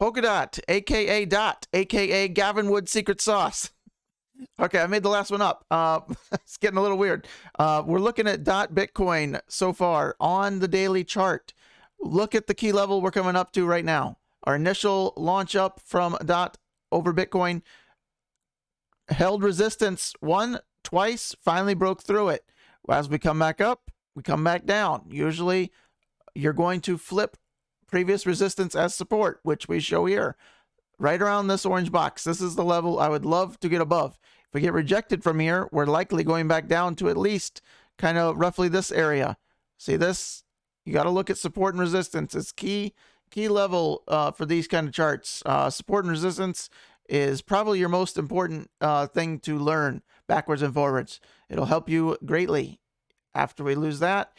Polkadot, aka Dot, aka Gavin Wood Secret Sauce. Okay, I made the last one up. It's getting a little weird. We're looking at Dot Bitcoin so far on the daily chart. Look at the key level we're coming up to right now. Our initial launch up from Dot over Bitcoin held resistance twice, finally broke through it. As we come back up, we come back down. Usually you're going to flip previous resistance as support, which we show here. Right around this orange box. This is the level I would love to get above. If we get rejected from here, we're likely going back down to at least kind of roughly this area. See this? You got to look at support and resistance. It's key level for these kind of charts. Support and resistance is probably your most important thing to learn backwards and forwards. It'll help you greatly. After we lose that,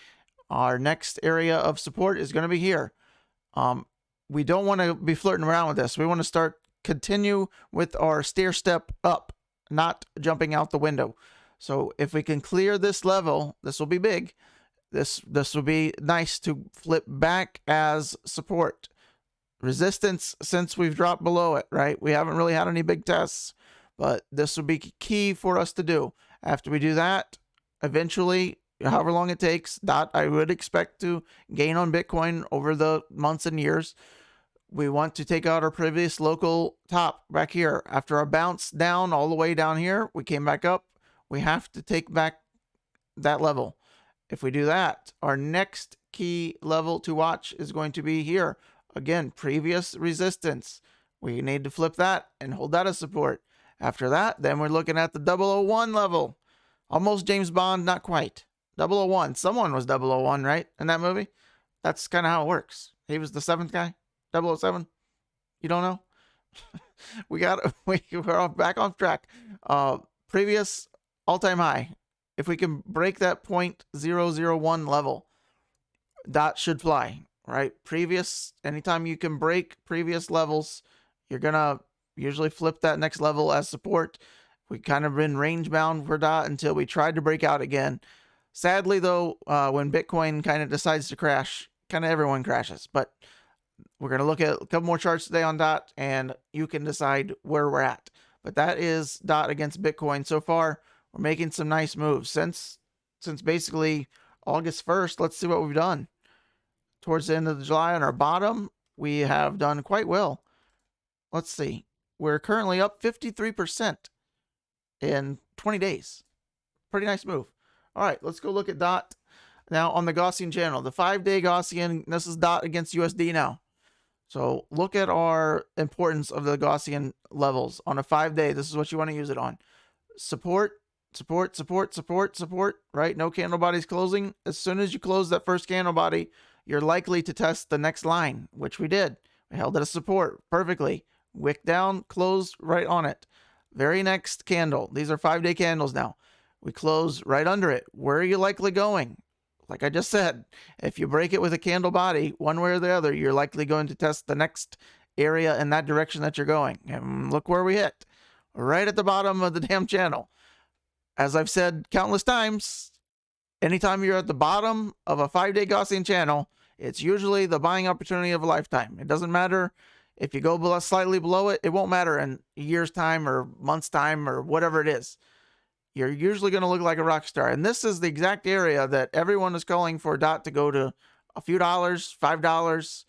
our next area of support is going to be here. We don't want to be flirting around with this. We want to continue with our stair step up, not jumping out the window. So if we can clear this level, this will be big. This will be nice to flip back as support. Resistance, since we've dropped below it, right? We haven't really had any big tests, but this will be key for us to do. After we do that, eventually, however long it takes, I would expect to gain on Bitcoin over the months and years. We want to take out our previous local top back here. After our bounce down all the way down here, we came back up. We have to take back that level. If we do that, our next key level to watch is going to be here. Again, previous resistance. We need to flip that and hold that as support. After that, then we're looking at the 001 level. Almost James Bond, not quite. 001. Someone was 001, right? In that movie? That's kind of how it works. He was the seventh guy? 007? You don't know? We're back on track. Previous all-time high. If we can break that 0.001 level, Dot should fly, right? Anytime you can break previous levels, you're going to usually flip that next level as support. We kind of been range bound for Dot until we tried to break out again. Sadly, though, when Bitcoin kind of decides to crash, kind of everyone crashes. But we're going to look at a couple more charts today on Dot, and you can decide where we're at. But that is Dot against Bitcoin. So far, we're making some nice moves. Since basically August 1st, let's see what we've done. Towards the end of July on our bottom, we have done quite well. Let's see. We're currently up 53% in 20 days. Pretty nice move. All right, let's go look at Dot now on the Gaussian channel. The 5-day Gaussian, this is Dot against USD now. So look at our importance of the Gaussian levels. On a 5-day, this is what you want to use it on. Support, support, support, support, support, right? No candle bodies closing. As soon as you close that first candle body, you're likely to test the next line, which we did. We held it as support perfectly. Wick down, closed right on it. Very next candle. These are 5-day candles now. We close right under it. Where are you likely going? Like I just said, if you break it with a candle body, one way or the other, you're likely going to test the next area in that direction that you're going. And look where we hit. Right at the bottom of the damn channel. As I've said countless times, anytime you're at the bottom of a 5-day Gaussian channel, it's usually the buying opportunity of a lifetime. It doesn't matter if you go slightly below it. It won't matter in a year's time or month's time or whatever it is. You're usually going to look like a rock star. And this is the exact area that everyone is calling for Dot to go to a few dollars, $5.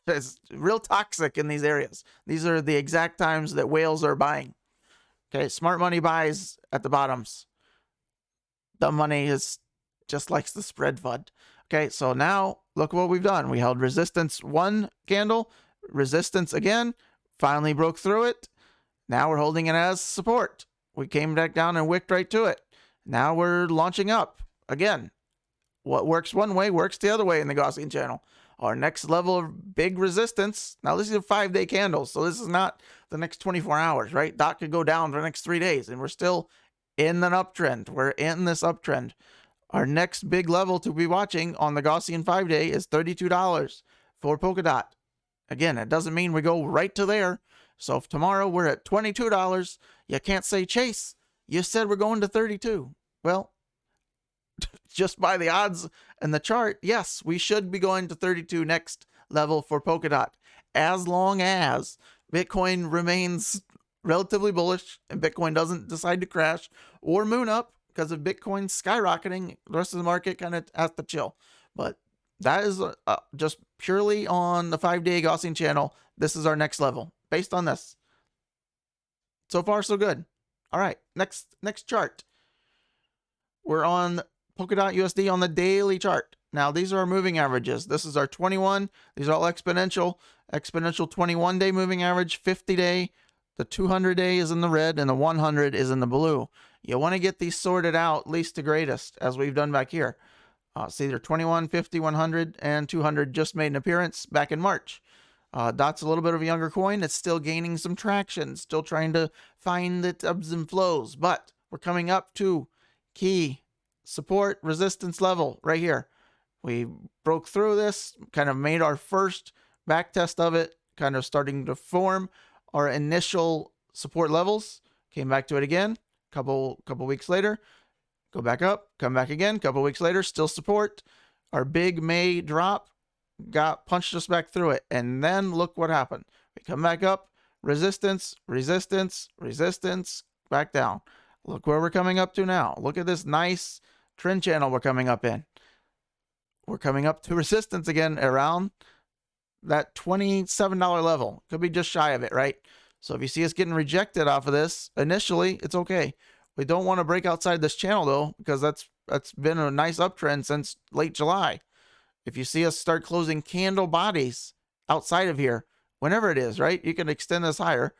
It's real toxic in these areas. These are the exact times that whales are buying. Okay, smart money buys at the bottoms. Dumb money is just likes the spread FUD. Okay, so now look what we've done. We held resistance one candle, resistance again, finally broke through it. Now we're holding it as support. We came back down and wicked right to it. Now we're launching up. Again, what works one way works the other way in the Gaussian channel. Our next level of big resistance. Now, this is a 5-day candle, so this is not the next 24 hours, right? Dot could go down for the next 3 days, and we're still in an uptrend. We're in this uptrend. Our next big level to be watching on the Gaussian 5-day is $32 for Polkadot. Again, it doesn't mean we go right to there. So if tomorrow we're at $22, you can't say, Chase, you said we're going to 32. Well, just by the odds and the chart, yes, we should be going to 32 next level for Polkadot. as long as Bitcoin remains relatively bullish and Bitcoin doesn't decide to crash or moon up, because if Bitcoin's skyrocketing, the rest of the market kind of has to chill. But that is just purely on the 5-day Gaussian channel. This is our next level based on this. So far, so good. All right, next chart. We're on Polkadot USD on the daily chart. Now, these are our moving averages. This is our 21. These are all exponential. Exponential 21-day moving average, 50-day. The 200-day is in the red, and the 100 is in the blue. You want to get these sorted out least to greatest, as we've done back here. See, they're 21, 50, 100, and 200 just made an appearance back in March. Dot's a little bit of a younger coin. It's still gaining some traction, still trying to find its ebbs and flows. But we're coming up to key support resistance level right here. We broke through this, kind of made our first back test of it, kind of starting to form our initial support levels. Came back to it again, couple weeks later. Go back up, come back again, couple weeks later, still support. Our big May drop punched us back through it. And then look what happened. We come back up, resistance, resistance, resistance, back down. Look where we're coming up to now. Look at this nice trend channel we're coming up in. We're coming up to resistance again around that $27 level. Could be just shy of it, right? So if you see us getting rejected off of this, initially, it's okay. We don't want to break outside this channel, though, because that's been a nice uptrend since late July. If you see us start closing candle bodies outside of here, whenever it is, right, you can extend this higher.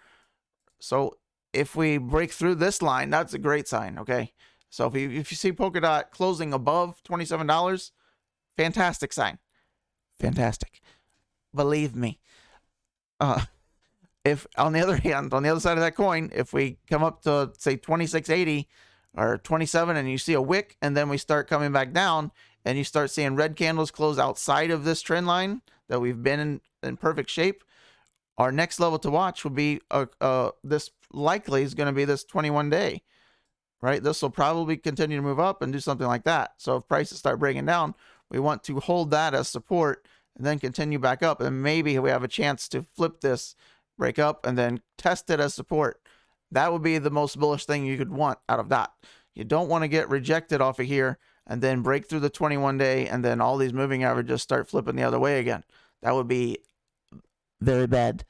So if we break through this line, that's a great sign, okay? So if you see Polkadot closing above $27, fantastic sign. Fantastic. Believe me. If on the other hand, on the other side of that coin, if we come up to say 26.80 or 27 and you see a wick and then we start coming back down and you start seeing red candles close outside of this trend line that we've been in perfect shape, our next level to watch will be this likely is going to be this 21-day, right? This will probably continue to move up and do something like that. So if prices start breaking down, we want to hold that as support and then continue back up. And maybe we have a chance to flip this, break up, and then test it as support. That would be the most bullish thing you could want out of that. You don't want to get rejected off of here and then break through the 21-day and then all these moving averages start flipping the other way again. That would be very bad.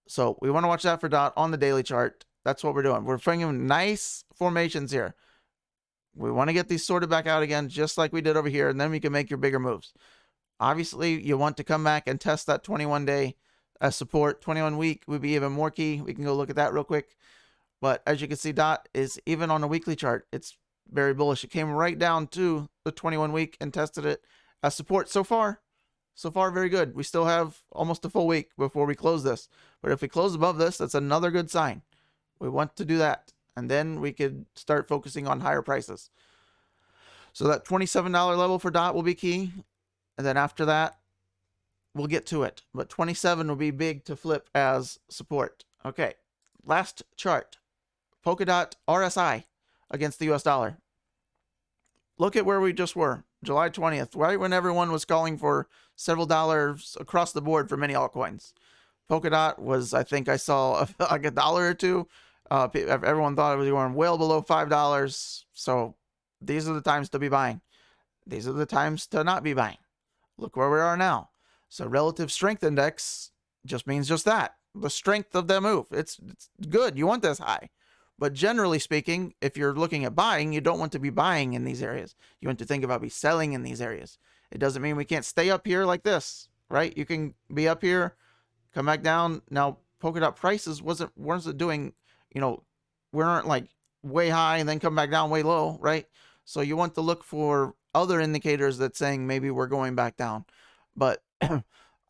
So we want to watch that for DOT on the daily chart. That's what we're doing. We're finding nice formations here. We want to get these sorted back out again, just like we did over here, and then we can make your bigger moves. Obviously, you want to come back and test that 21-day as support. 21-week would be even more key. We can go look at that real quick. But as you can see, DOT is even on a weekly chart. It's very bullish. It came right down to the 21-week and tested it as support so far. So far, very good. We still have almost a full week before we close this. But if we close above this, that's another good sign. We want to do that. And then we could start focusing on higher prices. So that $27 level for DOT will be key. And then after that, we'll get to it. But 27 will be big to flip as support. Okay, last chart. Polkadot RSI against the US dollar. Look at where we just were. July 20th, right when everyone was calling for several dollars across the board for many altcoins. Polkadot was, I think I saw like $1 or $2. Everyone thought it was going well below $5. So these are the times to be buying. These are the times to not be buying. Look where we are now. So relative strength index just means just that. The strength of the move. It's good. You want this high. But generally speaking, if you're looking at buying, you don't want to be buying in these areas. You want to think about be selling in these areas. It doesn't mean we can't stay up here like this, right? You can be up here, come back down. Now, Polkadot prices wasn't doing, we weren't like way high and then come back down way low, right? So you want to look for other indicators that's saying maybe we're going back down. But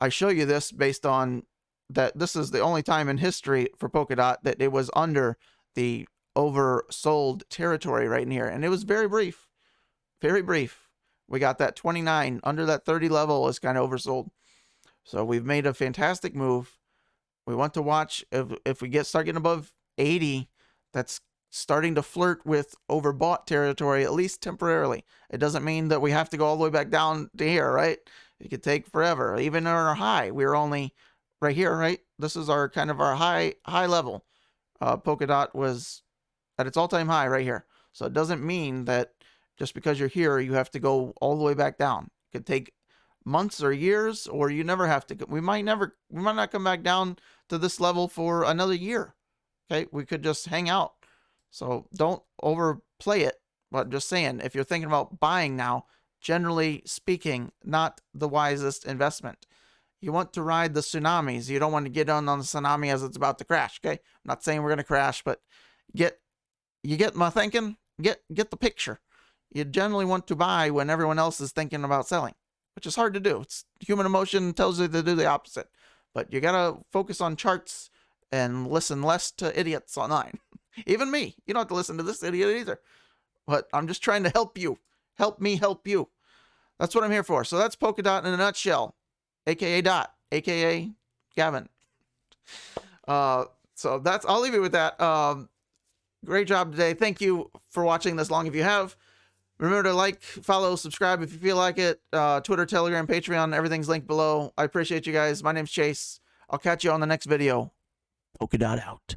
I show you this based on that this is the only time in history for Polkadot that it was under the oversold territory right in here. And it was very brief. Very brief. We got that 29 under that 30 level is kind of oversold. So we've made a fantastic move. We want to watch if we start getting above 80, that's starting to flirt with overbought territory, at least temporarily. It doesn't mean that we have to go all the way back down to here, right? It could take forever. Even on our high, we were only right here, right? This is our kind of our high level. Polkadot was at its all-time high right here. So it doesn't mean that just because you're here, you have to go all the way back down. It could take months or years, or you never have to. We might not come back down to this level for another year. Okay, we could just hang out. So don't overplay it. But I'm just saying, if you're thinking about buying now, generally speaking, not the wisest investment. You want to ride the tsunamis. You don't want to get on the tsunami as it's about to crash. Okay, I'm not saying we're going to crash, but you get my thinking. Get the picture. You generally want to buy when everyone else is thinking about selling, which is hard to do. It's human emotion tells you to do the opposite. But you gotta focus on charts and listen less to idiots online. Even me. You don't have to listen to this idiot either. But I'm just trying to help you. Help me help you. That's what I'm here for. So that's Polkadot in a nutshell. AKA Dot. AKA Gavin. So that's, I'll leave you with that. Great job today. Thank you for watching this long if you have. Remember to like, follow, subscribe if you feel like it. Twitter, Telegram, Patreon, everything's linked below. I appreciate you guys. My name's Chase. I'll catch you on the next video. Polkadot out.